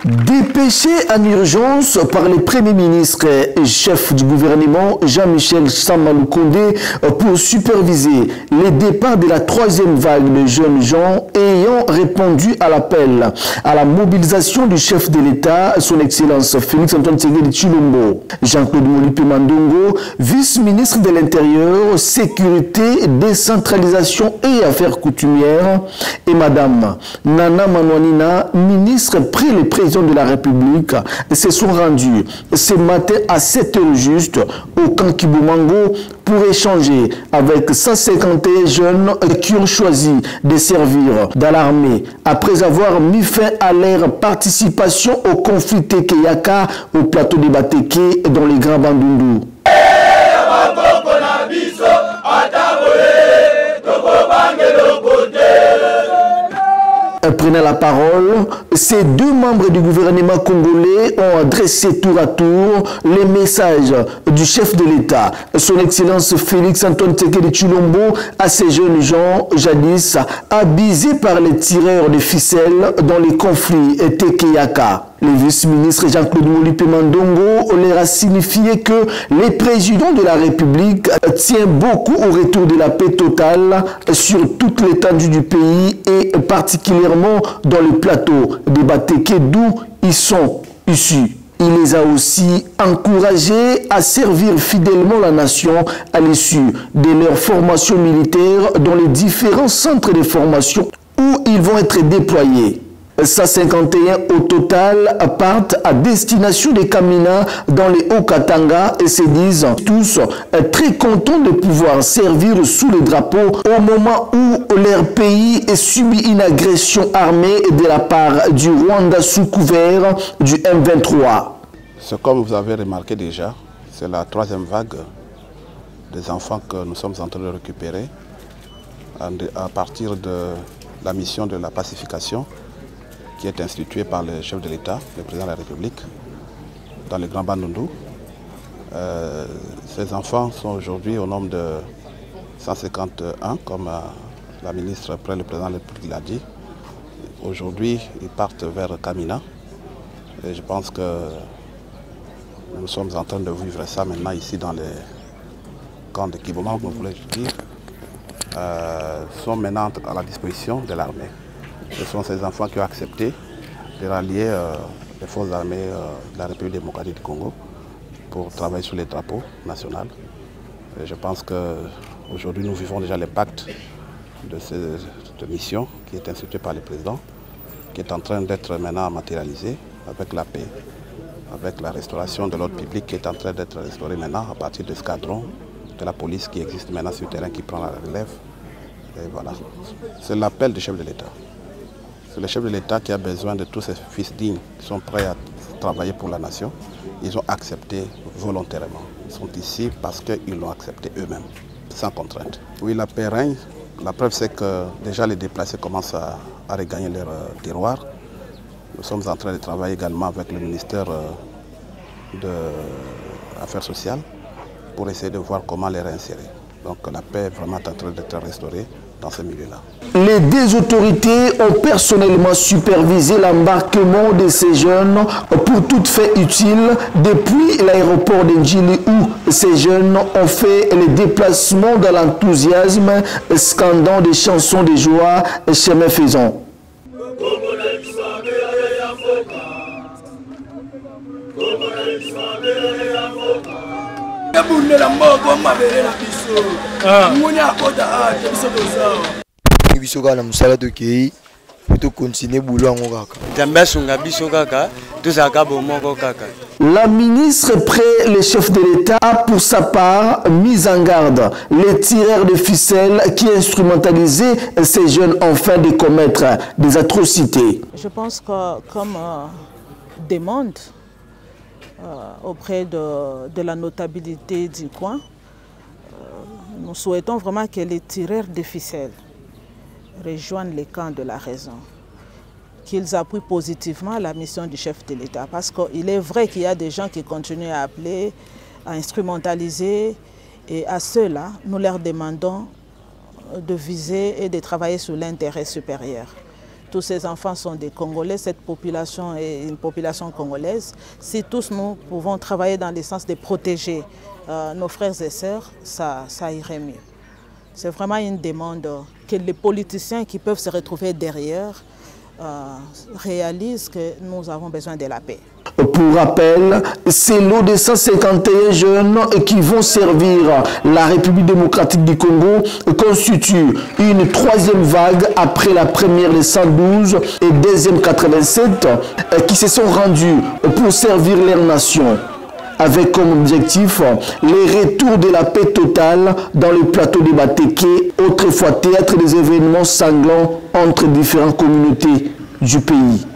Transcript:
Dépêché en urgence par le Premier ministre et chef du gouvernement Jean-Michel Sama Lukonde pour superviser les départs de la troisième vague de jeunes gens ayant répondu à l'appel à la mobilisation du chef de l'État, son Excellence Félix-Antoine Tshisekedi Tshilombo. Jean-Claude Molipe Mandongo, vice-ministre de l'Intérieur, Sécurité, Décentralisation et Affaires coutumières, et Madame Nana Manouanina, ministre près le président de la République, se sont rendus ce matin à 7h juste au camp Kibumango pour échanger avec 151 jeunes qui ont choisi de servir dans l'armée après avoir mis fin à leur participation au conflit Tekeyaka au plateau de Bateke dans les Grands Bandundu. Prenant la parole, ces deux membres du gouvernement congolais ont adressé tour à tour les messages du chef de l'État, son Excellence Félix-Antoine Tshisekedi Tshilombo, à ces jeunes gens jadis abusés par les tireurs de ficelles dans les conflits Tekeyaka. Le vice-ministre Jean-Claude Molipe Mandongo leur a signifié que le président de la République tient beaucoup au retour de la paix totale sur toute l'étendue du pays et particulièrement dans le plateau de Bateke d'où ils sont issus. Il les a aussi encouragés à servir fidèlement la nation à l'issue de leur formation militaire dans les différents centres de formation où ils vont être déployés. 151 au total partent à destination des Kamina dans les Hauts-Katanga et se disent tous très contents de pouvoir servir sous le drapeau au moment où leur pays subit une agression armée de la part du Rwanda sous couvert du M23. C'est comme vous avez remarqué déjà, c'est la troisième vague des enfants que nous sommes en train de récupérer à partir de la mission de la pacification qui est institué par le chef de l'État, le président de la République, dans le Grand Bandundu. Ces enfants sont aujourd'hui au nombre de 151, comme la ministre après le président de la République l'a dit. Aujourd'hui, ils partent vers Kamina. Et je pense que nous sommes en train de vivre ça maintenant ici dans les camps de Kiboma, comme vous voulez dire, sont maintenant à la disposition de l'armée. Ce sont ces enfants qui ont accepté de rallier les forces armées de la République démocratique du Congo pour travailler sur les drapeaux nationaux. Et je pense qu'aujourd'hui nous vivons déjà l'impact de cette mission qui est instituée par le président, qui est en train d'être maintenant matérialisée avec la paix, avec la restauration de l'ordre public qui est en train d'être restaurée maintenant à partir de escadrons de la police qui existe maintenant sur le terrain qui prend la relève. Et voilà, c'est l'appel du chef de l'État. C'est le chef de l'État qui a besoin de tous ces fils dignes qui sont prêts à travailler pour la nation. Ils ont accepté volontairement. Ils sont ici parce qu'ils l'ont accepté eux-mêmes, sans contrainte. Oui, la paix règne. La preuve, c'est que déjà les déplacés commencent à regagner leur terroir. Nous sommes en train de travailler également avec le ministère des Affaires sociales pour essayer de voir comment les réinsérer. Donc la paix est vraiment en train d'être restaurée dans ce milieu-là. Les deux autorités ont personnellement supervisé l'embarquement de ces jeunes pour toute fin utile depuis l'aéroport de Njili où ces jeunes ont fait les déplacements dans l'enthousiasme, scandant des chansons de joie et chemin faisant. La ministre près le chef de l'État a pour sa part mis en garde les tireurs de ficelles qui instrumentalisaient ces jeunes en fin de commettre des atrocités. Je pense que comme demande auprès de la notabilité du coin, nous souhaitons vraiment que les tireurs de ficelles rejoignent les camps de la raison, qu'ils appuient positivement la mission du chef de l'État. Parce qu'il est vrai qu'il y a des gens qui continuent à appeler, à instrumentaliser, et à ceux-là, nous leur demandons de viser et de travailler sur l'intérêt supérieur. Tous ces enfants sont des Congolais, cette population est une population congolaise. Si tous nous pouvons travailler dans le sens de protéger nos frères et sœurs, ça irait mieux. C'est vraiment une demande que les politiciens qui peuvent se retrouver derrière réalisent que nous avons besoin de la paix. Pour rappel, c'est l'eau de 151 jeunes qui vont servir la République démocratique du Congo constitue une troisième vague après la première de 112 et deuxième 87 qui se sont rendus pour servir leur nation, avec comme objectif le retour de la paix totale dans le plateau de Batéké, autrefois théâtre des événements sanglants entre différentes communautés du pays.